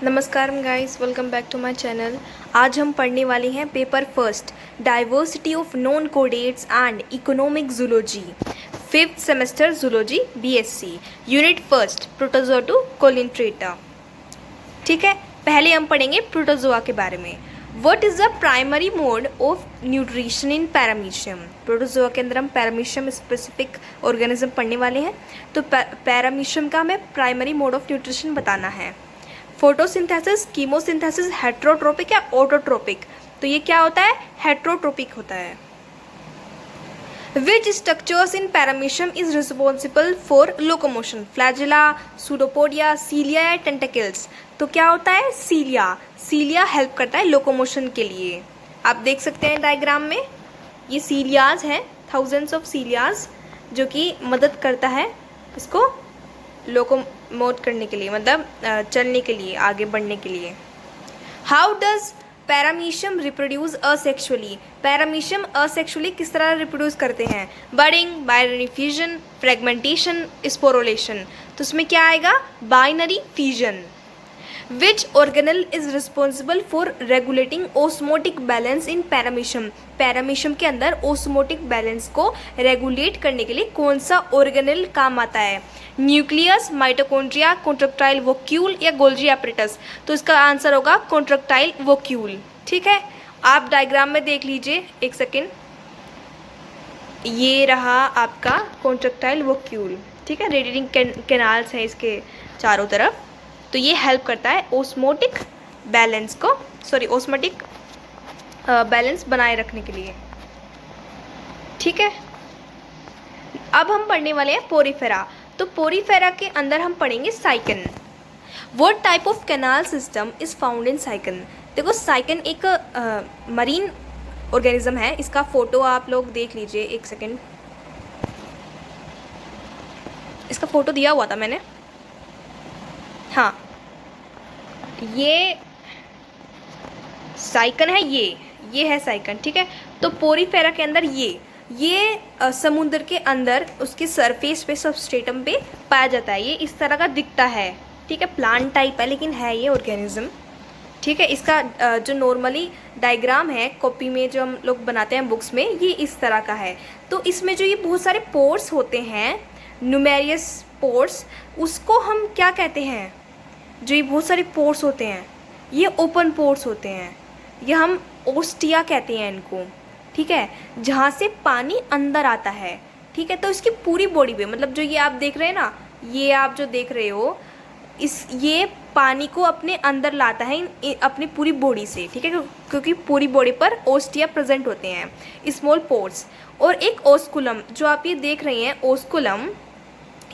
नमस्कार guys, welcome back to my channel. आज हम पढ़ने वाले हैं paper first, diversity of non chordates and economic zoology, 5th semester zoology BSc, unit first, protozoa coelenterata. ठीक है, पहले हम पढ़ेंगे प्रोटोजोआ के बारे में। What is the primary mode of nutrition in paramecium. Protozoa के अंदर हम पैरामीशियम स्पेसिफिक ऑर्गेनिज्म पढ़ने वाले हैं, तो पैरामीशियम का हमें प्राइमरी मोड ऑफ न्यूट्रिशन बताना है। फोटोसिंथेसिस, कीमोसिंथेसिस, हेट्रोट्रोपिक या ऑटोट्रोपिक। तो ये क्या होता है? हेट्रोट्रोपिक होता है। Which structures in paramecium is responsible for locomotion. Flagella, pseudopodia, cilia या टेंटेकल्स। तो क्या होता है? सीलिया। सीलिया हेल्प करता है लोकोमोशन के लिए। आप देख सकते हैं डायग्राम में, ये सीलियाज हैं, थाउजेंड्स ऑफ सीलियाज, जो कि मदद करता है इसको लोकोमोट करने के लिए, मतलब चलने के लिए, आगे बढ़ने के लिए। How does paramecium reproduce asexually. Paramecium asexually किस तरह रिप्रोड्यूस करते हैं? Budding, binary fusion, fragmentation, sporulation. तो उसमें क्या आएगा? Binary fusion. Which organelle is responsible for regulating osmotic balance in paramecium. Paramecium के अंदर ओस्मोटिक बैलेंस को रेगुलेट करने के लिए कौन सा ऑर्गेनल काम आता है? न्यूक्लियस, माइटोकॉन्ड्रिया, कॉन्ट्रैक्टाइल वोक्यूल या गोल्जी एपरेटस। तो इसका आंसर होगा कॉन्ट्रैक्टाइल वोक्यूल। ठीक है, आप डायग्राम में देख लीजिए, एक सेकेंड। ये रहा आपका कॉन्ट्रैक्टाइल वोक्यूल। ठीक है, रेडिएटिंग कैनाल्स हैं इसके चारों तरफ। तो ये हेल्प करता है ओस्मोटिक बैलेंस को, ओस्मोटिक बैलेंस बनाए रखने के लिए। ठीक है, अब हम पढ़ने वाले हैं पोरीफेरा। तो पोरीफेरा के अंदर हम पढ़ेंगे sycon. What type of canal system is found in sycon. देखो, साइकन एक मरीन ऑर्गेनिज्म है। इसका फोटो आप लोग देख लीजिए, एक सेकेंड। इसका फोटो दिया हुआ था मैंने, हाँ, ये साइकन है, ये है साइकन। ठीक है, तो पोरीफेरा के अंदर ये समुद्र के अंदर उसके सरफेस पे, सबस्ट्रेटम पे पाया जाता है। ये इस तरह का दिखता है। ठीक है, प्लांट टाइप है लेकिन है ये ऑर्गेनिज्म। ठीक है, इसका जो नॉर्मली डायग्राम है कॉपी में जो हम लोग बनाते हैं बुक्स में, ये इस तरह का है। तो इसमें जो ये बहुत सारे पोर्स होते हैं, न्यूमेरियस पोर्स, उसको हम क्या कहते हैं? जो ये बहुत सारे पोर्स होते हैं, ये ओपन पोर्स होते हैं। ये हम ओस्टिया कहते हैं इनको। ठीक है, जहाँ से पानी अंदर आता है। ठीक है, तो इसकी पूरी बॉडी पे, मतलब जो ये आप देख रहे हैं ना, ये आप जो देख रहे हो, ये पानी को अपने अंदर लाता है अपनी पूरी बॉडी से। ठीक है, क्योंकि पूरी बॉडी पर ओस्टिया प्रेजेंट होते हैं, स्मॉल पोर्स। और एक ओस्कुलम, जो आप ये देख रहे हैं ओस्कुलम,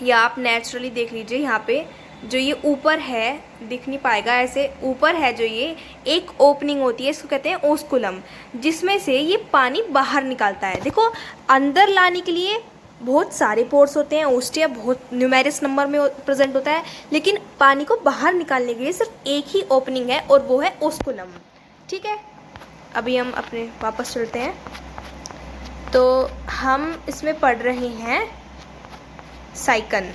या आप नेचुरली देख लीजिए, यहाँ पे जो ये ऊपर है, दिख नहीं पाएगा, ऐसे ऊपर है जो ये एक ओपनिंग होती है, इसको कहते हैं ओस्कुलम, जिसमें से ये पानी बाहर निकालता है। देखो, अंदर लाने के लिए बहुत सारे पोर्स होते हैं, ओस्टिया बहुत न्यूमेरियस नंबर में प्रेजेंट होता है, लेकिन पानी को बाहर निकालने के लिए सिर्फ एक ही ओपनिंग है, और वो है ओस्कुलम। ठीक है, अभी हम अपने वापस चलते हैं। तो हम इसमें पढ़ रहे हैं साइकन।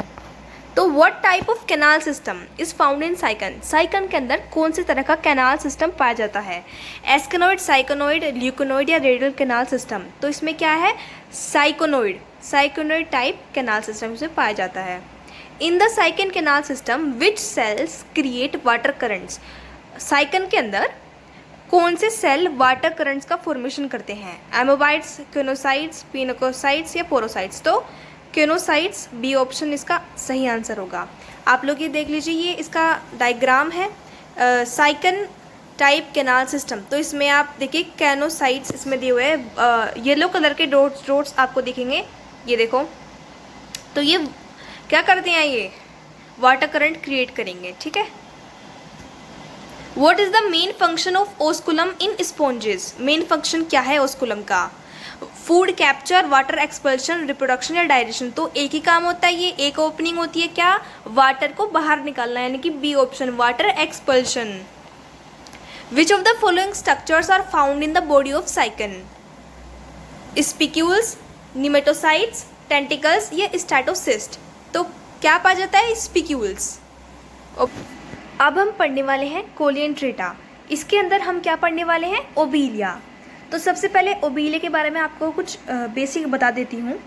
तो what type of canal system is found in sycon. Sycon के अंदर कौन से तरह का कैनाल सिस्टम पाया जाता है? एस्केनोइड, साइकोनोइड, ल्यूकोनोइड या रेडियल कैनाल सिस्टम। तो इसमें क्या है? साइकोनोइड टाइप कैनाल सिस्टम से पाया जाता है। In the sycon canal system which cells create water currents. Sycon के अंदर कौन से सेल वाटर करंट्स का फॉर्मेशन करते हैं? एमोबाइट्स, क्योनोसाइट्स, पिनोकोसाइट्स या पोरोसाइट्स। तो क्योनोसाइट्स, बी ऑप्शन इसका सही आंसर होगा। आप लोग ये देख लीजिए, ये इसका डायग्राम है साइकन टाइप कैनाल सिस्टम। तो इसमें आप देखिए कैनोसाइट्स इसमें दिए हुए हैं, येलो कलर के डॉट्स आपको दिखेंगे, ये देखो। तो ये क्या करते हैं? ये वाटर करंट क्रिएट करेंगे। ठीक है, what is the main function of osculum in sponges. Main function क्या है ओस्कुलम का? Food capture, water expulsion, reproduction या डाइजेशन। तो एक ही काम होता है, ये एक ओपनिंग होती है, क्या? वाटर को बाहर निकालना, यानी कि B option, water expulsion. Which of the following structures are found in the body of sycon? Spicules, nematocysts, tentacles या स्टैटोसिस्ट। तो क्या पाया जाता है? स्पिक्यूल्स। अब हम पढ़ने वाले हैं कोलियंट्रेटा। इसके अंदर हम क्या पढ़ने वाले हैं? ओबीलिया। तो सबसे पहले ओबीलिया के बारे में आपको कुछ बेसिक बता देती हूँ।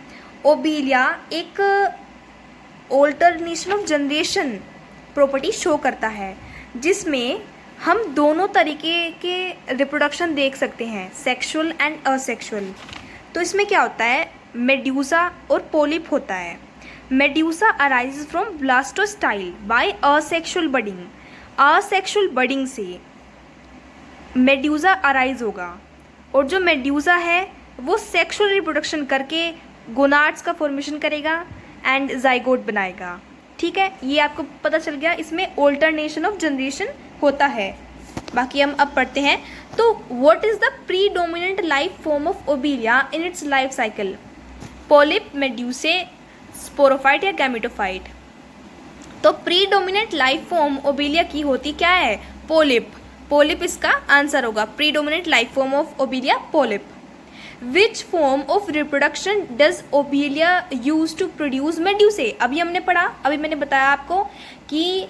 ओबीलिया एक alternation of generation property show करता है, जिसमें हम दोनों तरीके के रिप्रोडक्शन देख सकते हैं, सेक्सुअल एंड असेक्सुअल। तो इसमें क्या होता है? मेड्यूसा और पोलिप होता है। Medusa arises from blastostyle by asexual budding. Asexual budding से मेड्यूसा अराइज होगा, और जो मेड्यूसा है वो सेक्सुअल रिप्रोडक्शन करके गोनाड्स का फॉर्मेशन करेगा एंड जाइगोट बनाएगा। ठीक है, ये आपको पता चल गया। इसमें ऑल्टरनेशन ऑफ जनरेशन होता है। बाकी हम अब पढ़ते हैं। तो what is the predominant life form of obelia in its life cycle? Polyp, medusae, sporophyte या गैमेटोफाइट? तो प्रीडोमिनेंट लाइफ फॉर्म ओबीलिया की होती क्या है? पोलिप। पोलिप इसका आंसर होगा। Predominant life form of obelia polyp. Which form of reproduction does obelia use to produce medusae? अभी हमने पढ़ा, अभी मैंने बताया आपको कि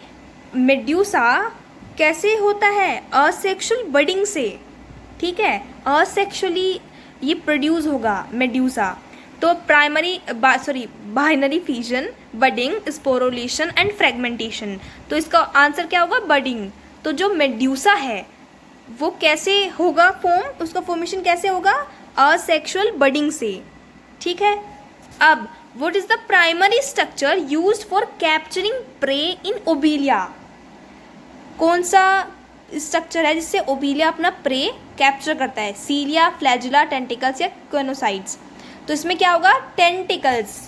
मेड्यूसा कैसे होता है? असेक्सुअल बडिंग से। ठीक है, असेक्सुअली ये प्रोड्यूस होगा मेड्यूसा। तो binary fission, budding, sporulation and fragmentation. तो इसका आंसर क्या होगा? बडिंग। तो जो मेड्यूसा है वो कैसे होगा फॉर्म, उसका फॉर्मेशन कैसे होगा? असेक्सुअल बडिंग से। ठीक है, अब what is the primary structure used for capturing prey in obelia? कौन सा स्ट्रक्चर है जिससे ओबीलिया अपना प्रे कैप्चर करता है? सीलिया, फ्लैजुला, टेंटिकल्स या कोनोसाइड्स? तो इसमें क्या होगा? टेंटिकल्स।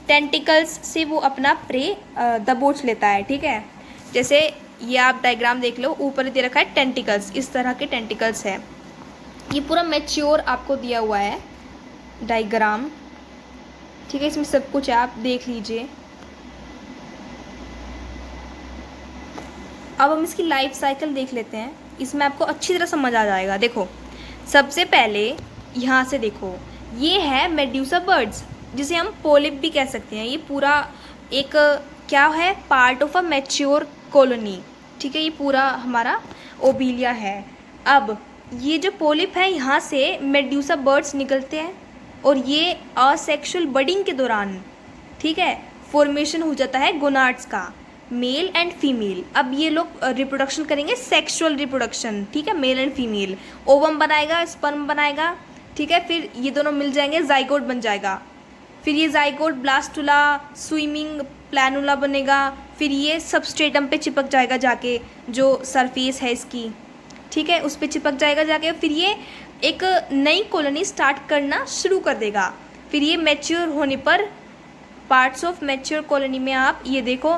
टेंटिकल्स से वो अपना प्रे दबोच लेता है। ठीक है, जैसे ये आप डायग्राम देख लो, ऊपर दे रखा है टेंटिकल्स, इस तरह के टेंटिकल्स है। ये पूरा मैच्योर आपको दिया हुआ है डायग्राम। ठीक है, इसमें सब कुछ है, आप देख लीजिए। अब हम इसकी लाइफ साइकिल देख लेते हैं, इसमें आपको अच्छी तरह समझ आ जाएगा। देखो, सबसे पहले यहाँ से देखो, ये है मेड्यूसा बर्ड्स, जिसे हम पोलिप भी कह सकते हैं। ये पूरा एक क्या है? Part of a mature colony. ठीक है, ये पूरा हमारा ओबीलिया है। अब ये जो पोलिप है, यहाँ से मेड्यूसा बर्ड्स निकलते हैं, और ये असेक्सुअल बडिंग के दौरान, ठीक है, फॉर्मेशन हो जाता है गोनाड्स का, मेल एंड फीमेल। अब ये लोग रिप्रोडक्शन करेंगे, सेक्सुअल रिप्रोडक्शन। ठीक है, मेल एंड फीमेल। ओवम बनाएगा, स्पर्म बनाएगा। ठीक है, फिर ये दोनों मिल जाएंगे, जाइगोट बन जाएगा। फिर ये जाइगोट ब्लास्टुला, स्विमिंग प्लानुला बनेगा। फिर ये सबस्ट्रेटम पे चिपक जाएगा जाके, जो सरफेस है इसकी, ठीक है, उस पर चिपक जाएगा जाके। फिर ये एक नई कॉलोनी स्टार्ट करना शुरू कर देगा। फिर ये मैच्योर होने पर पार्ट्स ऑफ मैच्योर कॉलोनी में आप ये देखो,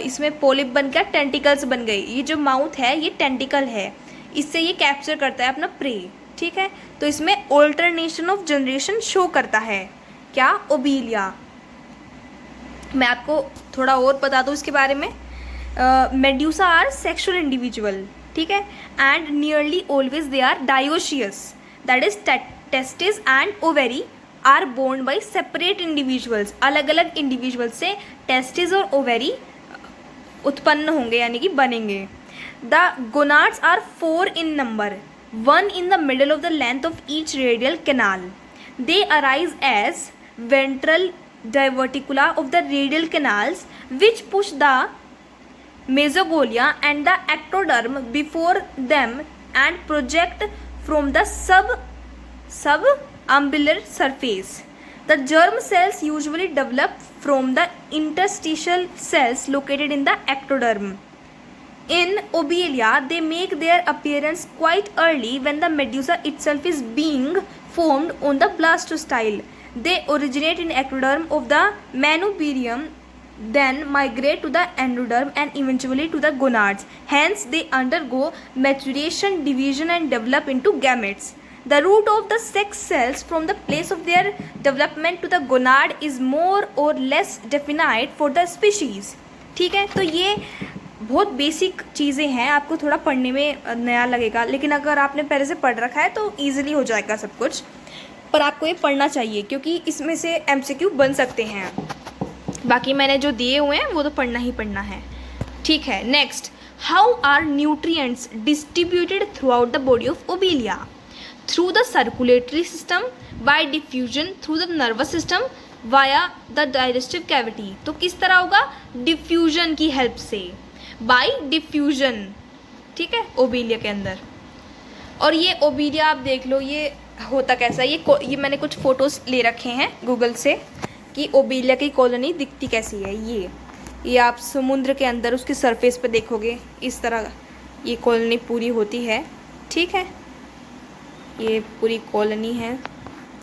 इसमें पोलिप बन गया, टेंटिकल्स बन गई। ये जो माउथ है ये टेंटिकल है, इससे ये कैप्चर करता है अपना प्रे। ठीक है, तो इसमें ऑल्टरनेशन ऑफ जनरेशन शो करता है क्या? ओबीलिया। मैं आपको थोड़ा और बता दूँ इसके बारे में। Medusa are sexual individual. ठीक है, and nearly always they are dioecious, that is testis and ovary are borne by separate individuals. अलग अलग इंडिविजुअल से टेस्टिस और ओवेरी उत्पन्न होंगे, यानी कि बनेंगे। The gonads are 4 in number, 1 in the middle of the length of each radial canal. They arise as ventral diverticula of the radial canals, which push the mesogolia and the ectoderm before them and project from the subumbilical surface. The germ cells usually develop from the interstitial cells located in the ectoderm. In Obelia, they make their appearance quite early when the medusa itself is being formed on the blastostyle. They originate in ectoderm of the Manuberium, then migrate to the endoderm and eventually to the gonads. Hence, they undergo maturation, division and develop into gametes. The route of the sex cells from the place of their development to the gonad is more or less definite for the species. ठीक है, तो ये बहुत basic चीज़ें हैं, आपको थोड़ा पढ़ने में नया लगेगा, लेकिन अगर आपने पहले से पढ़ रखा है तो ईजिली हो जाएगा सब कुछ। पर आपको ये पढ़ना चाहिए क्योंकि इसमें से MCQ बन सकते हैं। बाकी मैंने जो दिए हुए हैं वो तो पढ़ना ही पढ़ना है। ठीक है, next how are nutrients distributed throughout the body of obelia? Through the circulatory system, by diffusion through the nervous system, via the digestive cavity. तो किस तरह होगा? डिफ्यूजन की हेल्प से, बाय डिफ्यूजन, ठीक है, ओबीलिया के अंदर। और ये ओबीलिया आप देख लो ये होता कैसा है। ये मैंने कुछ फ़ोटोज़ ले रखे हैं गूगल से कि ओबीलिया की कॉलोनी दिखती कैसी है। ये आप समुद्र के अंदर उसकी सरफेस पे देखोगे इस तरह ये कॉलोनी पूरी होती है, ठीक है। ये पूरी कॉलोनी है,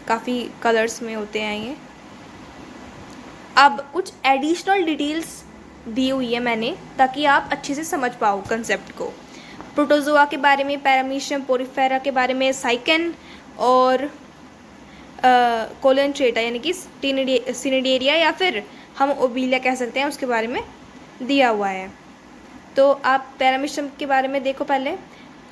काफ़ी कलर्स में होते हैं ये। अब कुछ एडिशनल डिटेल्स दी हुई है मैंने ताकि आप अच्छे से समझ पाओ कंसेप्ट को। प्रोटोजोआ के बारे में, पैरामीशियम, पोरिफेरा के बारे में, साइकन और कोलेंट्रेटा यानी कि सिनिडेरिया या फिर हम ओबीलिया कह सकते हैं, उसके बारे में दिया हुआ है। तो आप पैरामीशियम के बारे में देखो पहले।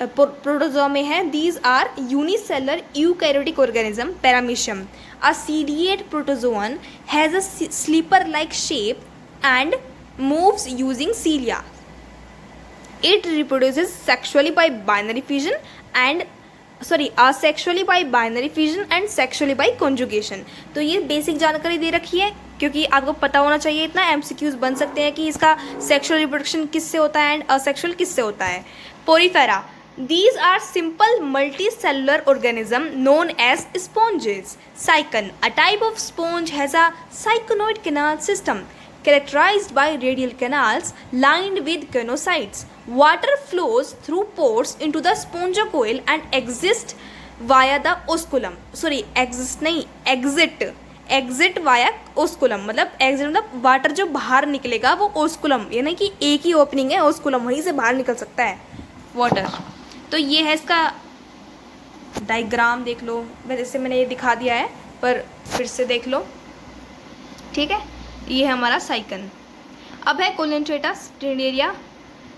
प्रोटोजोआ में है, these are unicellular eukaryotic organism. Paramecium, a ciliated protozoan has a slipper like shape and moves using cilia. It reproduces sexually by binary fission and asexually by binary fission and sexually by conjugation. तो ये basic जानकारी दे रखी है क्योंकि आपको पता होना चाहिए इतना। एमसीक्यूज बन सकते हैं कि इसका सेक्सुअल रिप्रोडक्शन किससे होता है एंड असेक्सुअल किससे होता है। Porifera, these are simple multicellular organism known as sponges. Cycon, a type of sponge has a cyconoid canal system characterized by radial canals lined with conocytes. Water flows through pores into the spongocoel and exit via the osculum. exit via osculum, मतलब exit मतलब water जो बाहर निकलेगा वो ओस्कुलम, यानी कि एक ही opening है ओस्कुलम, वहीं से बाहर निकल सकता है वाटर। तो ये है इसका डायग्राम, देख लो। वैसे मैंने ये दिखा दिया है पर फिर से देख लो, ठीक है। ये है हमारा साइकन। अब है coelenterata, cnidaria.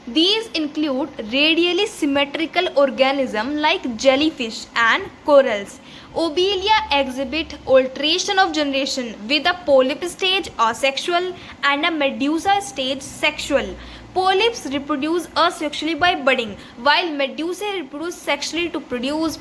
These include radially symmetrical organism like jellyfish and corals. Obelia exhibit alteration of generation with a polyp stage asexual and a medusa stage sexual. Polyps reproduce asexually by budding, while medusae reproduce sexually to produce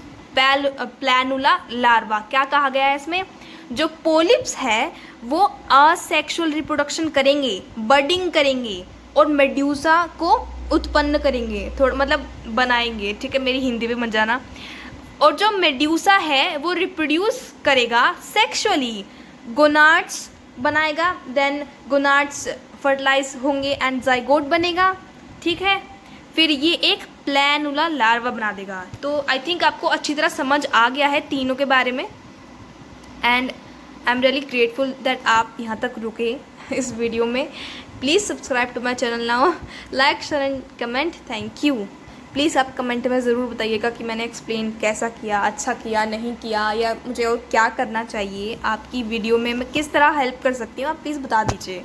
planula larva. क्या कहा गया है इसमें? जो polyps है वो asexual reproduction करेंगे, budding करेंगे और मेड्यूसा को उत्पन्न करेंगे, थोड़ा मतलब बनाएंगे, ठीक है, मेरी हिंदी भी मत जाना। और जो मेड्यूसा है वो रिप्रोड्यूस करेगा सेक्सुअली, गोनाड्स बनाएगा, देन गोनाड्स फर्टिलाइज होंगे एंड जाइगोट बनेगा, ठीक है। फिर ये एक प्लानुला लार्वा बना देगा। तो आई थिंक आपको अच्छी तरह समझ आ गया है तीनों के बारे में and I am really grateful that आप यहाँ तक रुके इस वीडियो में। Please subscribe to my channel now, like share and comment. Thank you. Please आप कमेंट में ज़रूर बताइएगा कि मैंने एक्सप्लेन कैसा किया, अच्छा किया, नहीं किया, या मुझे और क्या करना चाहिए आपकी वीडियो में, मैं किस तरह हेल्प कर सकती हूँ, आप प्लीज़ बता दीजिए।